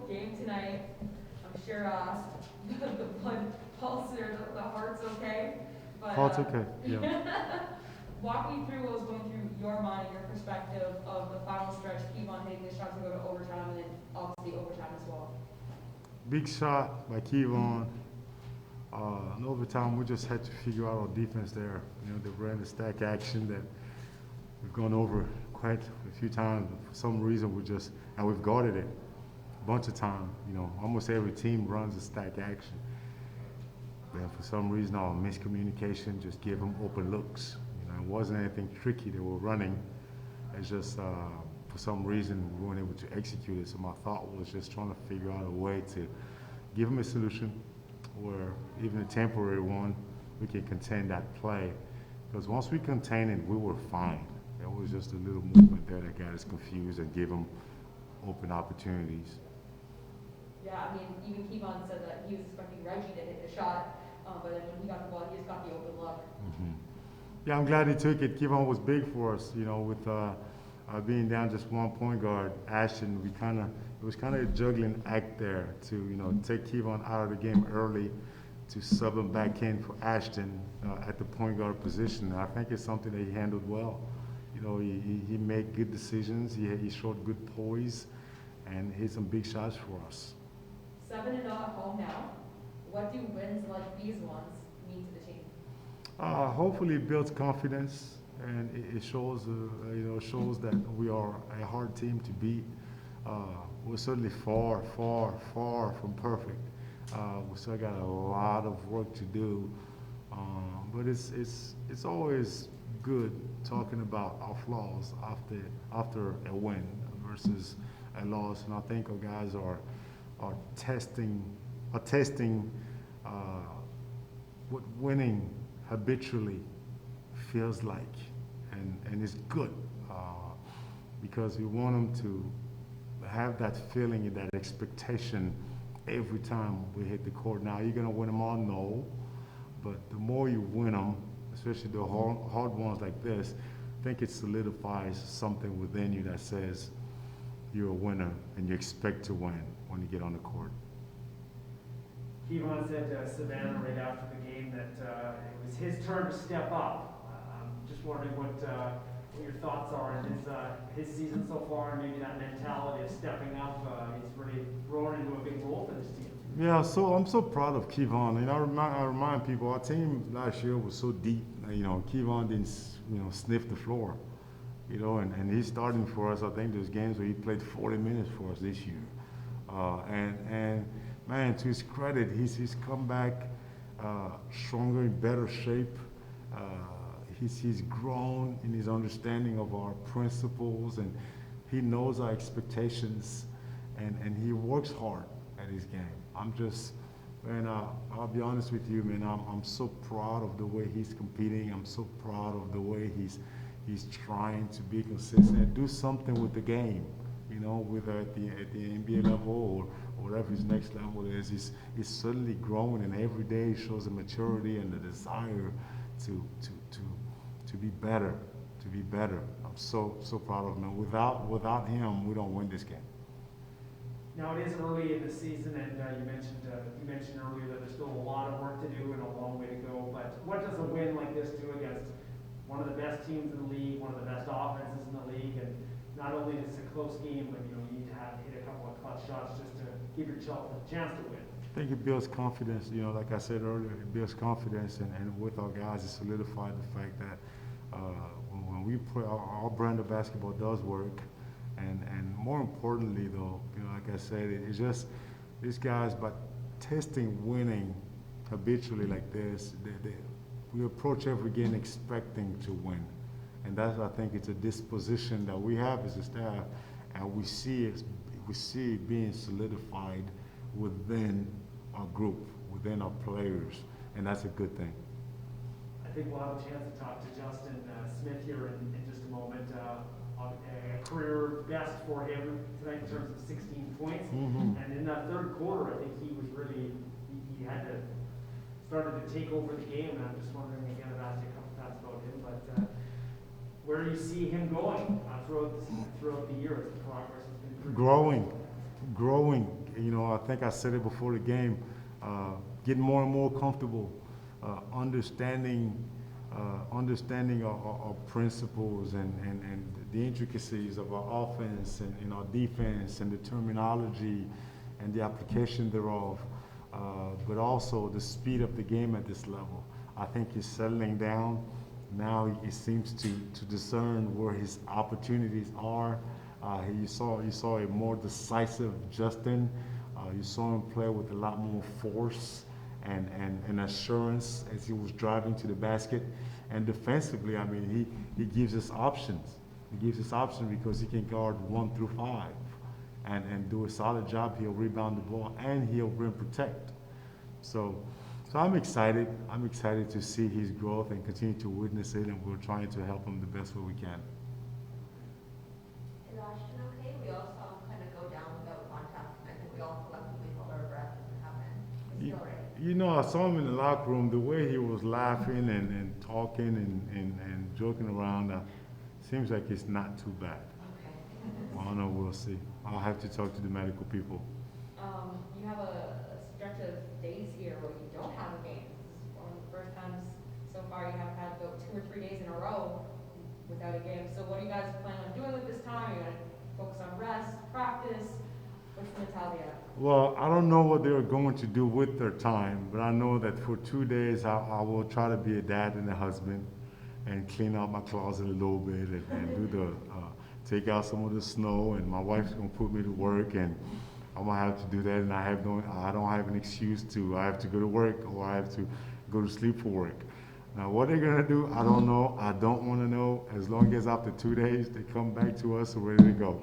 Game tonight. I'm sure the blood pulse or the heart's okay. But Oh, it's okay. Yeah. walk me through what was going through your mind, your perspective of the final stretch, keep on hitting the shots to go to overtime and then obviously overtime as well. Big shot by Kevon. In overtime, we just had to figure out our defense there. You know, they ran the stack action that we've gone over quite a few times. But for some reason, and we've guarded it a bunch of times. You know, almost every team runs a stack action. And for some reason, our miscommunication just gave them open looks. You know, it wasn't anything tricky they were running. It's just for some reason we weren't able to execute it. So my thought was just trying to figure out a way to give them a solution, or even a temporary one, we can contain that play. Because once we contained it, we were fine. There was just a little movement there that got us confused and gave them open opportunities. Yeah, I mean, even Kevon said that he was expecting Reggie to hit the shot, but then when he got the ball, he just got the open look. Mm-hmm. Yeah, I'm glad he took it. Kevon was big for us, you know, with being down just one point guard. Ashton, it was kind of a juggling act there to, you know, take Kevon out of the game early, to sub him back in for Ashton at the point guard position. I think it's something that he handled well. You know, he made good decisions. He showed good poise, and hit some big shots for us. 7-0 at home now. What do wins like these ones mean to the team? Hopefully, it builds confidence, and it shows, shows that we are a hard team to beat. We're certainly far, far, far from perfect. We still got a lot of work to do, but it's always good talking about our flaws after a win versus a loss, and I think our guys are testing uh, what winning habitually feels like, and it's good because we want them to have that feeling and that expectation every time we hit the court. Now, you're going to win them all? No. But the more you win them, especially the hard ones like this, I think it solidifies something within you that says you're a winner and you expect to win when you get on the court. Kevon said to Savannah right after the game that it was his turn to step up. I'm just wondering what your thoughts are on his season so far, and maybe that mentality of stepping up. He's really grown into a big role for this team. Yeah, so I'm so proud of Kevon. You know, I remind people, our team last year was so deep. You know, Kevon didn't, sniff the floor. You know, and he's starting for us. I think there's games where he played 40 minutes for us this year. And man, to his credit, he's come back stronger, in better shape. He's grown in his understanding of our principles, and he knows our expectations, and he works hard at his game. I'll be honest with you, man, I'm so proud of the way he's competing. I'm so proud of the way he's trying to be consistent and do something with the game, you know, whether at the NBA level or whatever his next level is. He's certainly growing, and every day he shows the maturity and the desire to be better, to be better. I'm so proud of him. Without him, we don't win this game. Now it is early in the season, and you mentioned earlier that there's still a lot of work to do and a long way to go. But what does a win like this do against one of the best teams in the league, one of the best offenses in the league, and not only is it a close game, but you need to hit a couple of clutch shots just to give yourself a chance to win. I think it builds confidence. You know, like I said earlier, it builds confidence, and with our guys, it solidified the fact that when we play, our brand of basketball does work. And more importantly, though, like I said, it's just these guys, by testing winning habitually like this, we approach every game expecting to win. And that's, I think, it's a disposition that we have as a staff, and we see it being solidified within our group, within our players, and that's a good thing. I think we'll have a chance to talk to Justin Smith here in just a moment. A career best for him tonight in terms of 16 points. Mm-hmm. And in that third quarter, I think he was really, he had to, started to take over the game. And I'm just wondering, again, I've asked you a couple times about him, but where do you see him going throughout the year as the progress has been? growing. I think I said it before the game. Getting more and more comfortable, understanding our principles and the intricacies of our offense and our defense and the terminology and the application thereof, but also the speed of the game at this level. I think he's settling down. Now he seems to discern where his opportunities are. You saw a more decisive Justin. You saw him play with a lot more force and assurance as he was driving to the basket. And defensively, I mean, he gives us options. He gives us options because he can guard 1 through 5 and do a solid job. He'll rebound the ball and he'll rim protect. So I'm excited. I'm excited to see his growth and continue to witness it, and we're trying to help him the best way we can. Is Ashton okay? We all saw him kind of go down without contact. I think we all collectively held our breath as it happened. Is he all right? I saw him in the locker room. The way he was laughing and talking and joking around, seems like it's not too bad. Okay. I don't know. We'll see. I'll have to talk to the medical people. You have a stretch of days here where you don't have a game. This is one of the first times so far you have had about 2 or 3 days in a row without a game. So what do you guys plan on doing with this time? Are you going to focus on rest, practice? What's the mentality at? Well, I don't know what they're going to do with their time, but I know that for 2 days I will try to be a dad and a husband and clean out my closet a little bit and do take out some of the snow, and my wife's going to put me to work, and I'm going to have to do that, and I don't have an excuse to. I have to go to work or I have to go to sleep for work. Now, what they're going to do, I don't know. I don't want to know. As long as after 2 days they come back to us, we're ready to go.